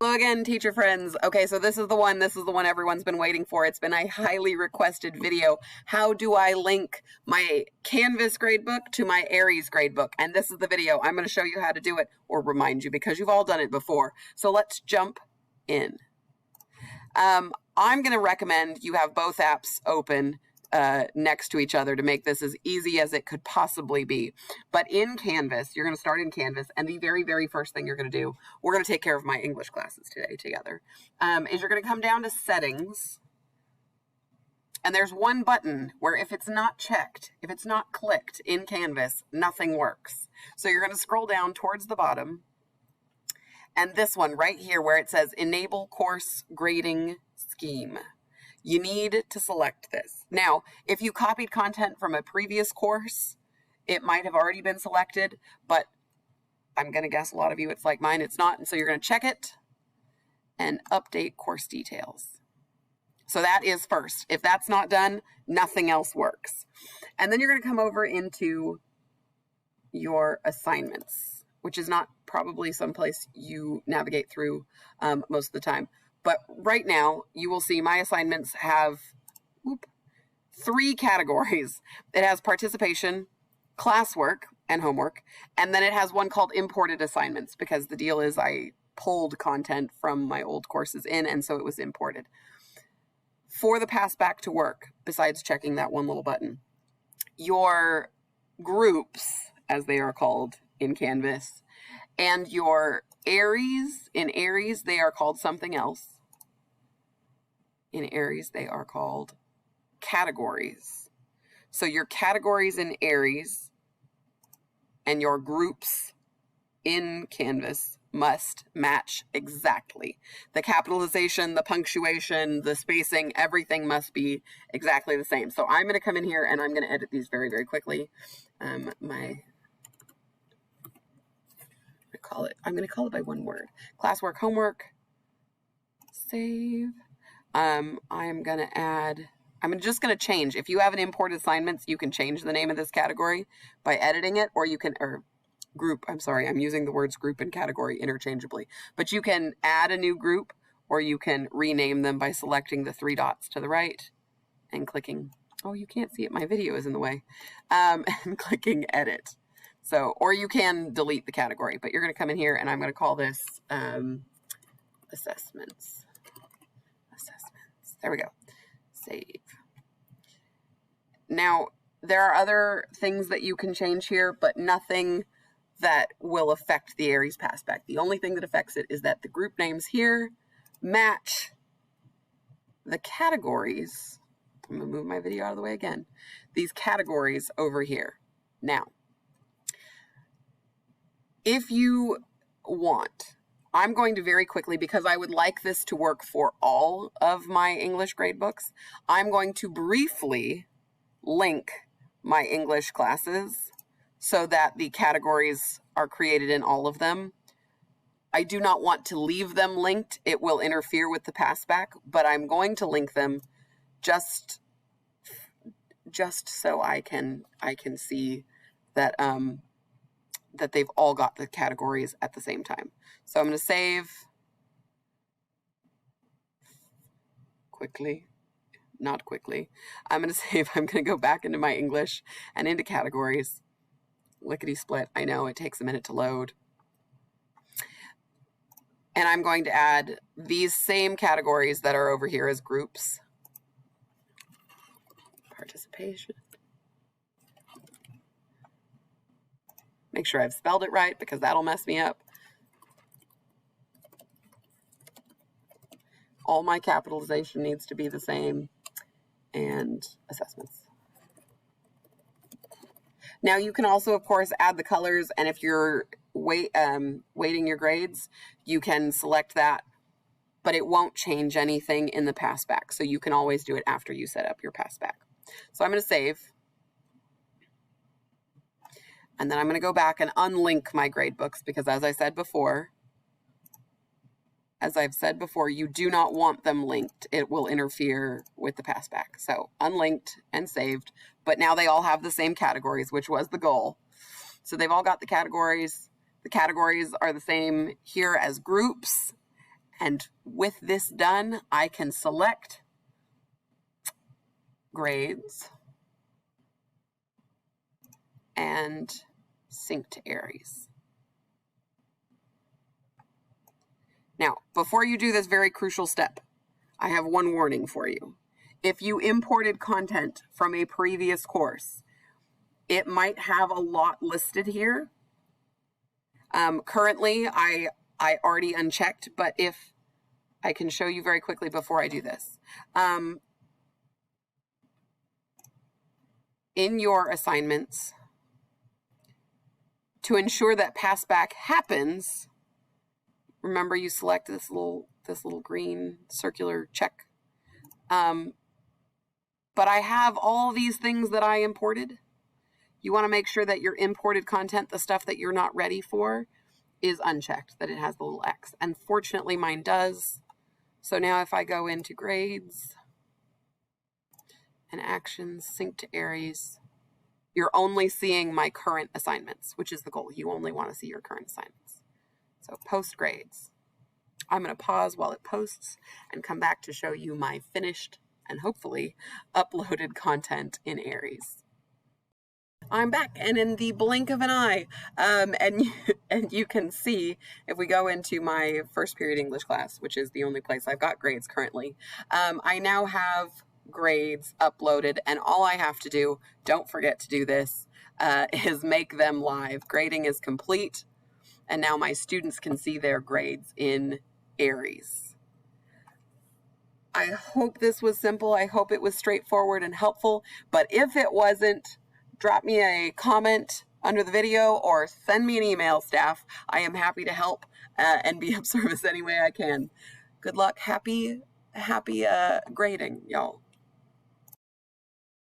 Hello again, teacher friends. Okay, so this is the one everyone's been waiting for. It's been a highly requested video. How do I link my Canvas gradebook to my Aries gradebook? And this is the video. I'm going to show you how to do it, or remind you, because you've all done it before. So let's jump in. I'm going to recommend you have both apps open next to each other to make this as easy as it could possibly be. But in Canvas, you're going to start in Canvas, and the very, very first thing you're going to do, we're going to take care of my English classes today together, is you're going to come down to Settings, and there's one button where if it's not checked, if it's not clicked in Canvas, nothing works. So you're going to scroll down towards the bottom, and this one right here where it says Enable Course Grading Scheme. You need to select this. Now, if you copied content from a previous course, it might have already been selected, but I'm going to guess a lot of you, it's like mine, it's not. And so you're going to check it and update course details. So that is first. If that's not done, nothing else works. And then you're going to come over into your assignments, which is not probably someplace you navigate through most of the time. But right now, you will see my assignments have 3 categories. It has participation, classwork, and homework. And then it has one called imported assignments, because the deal is I pulled content from my old courses in, and so it was imported. For the pass back to work, besides checking that one little button, your groups, as they are called in Canvas, and your Aries, in Aries, they are called something else. In Aries, they are called categories. So your categories in Aries and your groups in Canvas must match exactly. The capitalization, the punctuation, the spacing, everything must be exactly the same. So I'm going to come in here and I'm going to edit these very, very quickly. I'm going to call it by one word. Classwork, homework, save. I'm just going to change. If you have an import assignments, you can change the name of this category by editing it, or you can, or group, I'm sorry, I'm using the words group and category interchangeably, but you can add a new group, or you can rename them by selecting the 3 dots to the right and clicking, oh, you can't see it, my video is in the way, and clicking edit. So, or you can delete the category, but you're going to come in here and I'm going to call this assessments. There we go. Save. Now, there are other things that you can change here, but nothing that will affect the Aries Passback. The only thing that affects it is that the group names here match the categories. I'm going to move my video out of the way again. These categories over here. Now, if you want, I'm going to very quickly, because I would like this to work for all of my English gradebooks, I'm going to briefly link my English classes so that the categories are created in all of them. I do not want to leave them linked. It will interfere with the passback, but I'm going to link them just so I can see that that they've all got the categories at the same time. So I'm going to save quickly, not quickly. I'm going to save, I'm going to go back into my English and into categories. Lickety split. I know it takes a minute to load. And I'm going to add these same categories that are over here as groups. Participation. Make sure I've spelled it right, because that'll mess me up. All my capitalization needs to be the same, and assessments. Now you can also, of course, add the colors, and if you're weighting your grades, you can select that, but it won't change anything in the passback. So you can always do it after you set up your passback. So I'm going to save. And then I'm going to go back and unlink my gradebooks, because as I've said before, you do not want them linked. It will interfere with the passback. So unlinked and saved, but now they all have the same categories, which was the goal. So they've all got the categories. The categories are the same here as groups, And with this done, I can select grades and sync to Aries. Now, before you do this very crucial step, I have one warning for you. If you imported content from a previous course, it might have a lot listed here. Currently, I already unchecked, but if I can show you very quickly before I do this. In your assignments, to ensure that passback happens, remember you select this little green circular check. But I have all these things that I imported. You want to make sure that your imported content, the stuff that you're not ready for, is unchecked, that it has the little X. And fortunately mine does. So now if I go into grades and actions, sync to Aries, you're only seeing my current assignments, which is the goal. You only want to see your current assignments. So post grades. I'm going to pause while it posts and come back to show you my finished and hopefully uploaded content in Aries. I'm back, and in the blink of an eye, and you can see, if we go into my first period English class, which is the only place I've got grades currently, I now have grades uploaded, and all I have to do, don't forget to do this, is make them live. Grading is complete, and now my students can see their grades in Aries. I hope this was simple. I hope it was straightforward and helpful, but if it wasn't, drop me a comment under the video or send me an email, staff. I am happy to help and be of service any way I can. Good luck. Happy grading, y'all.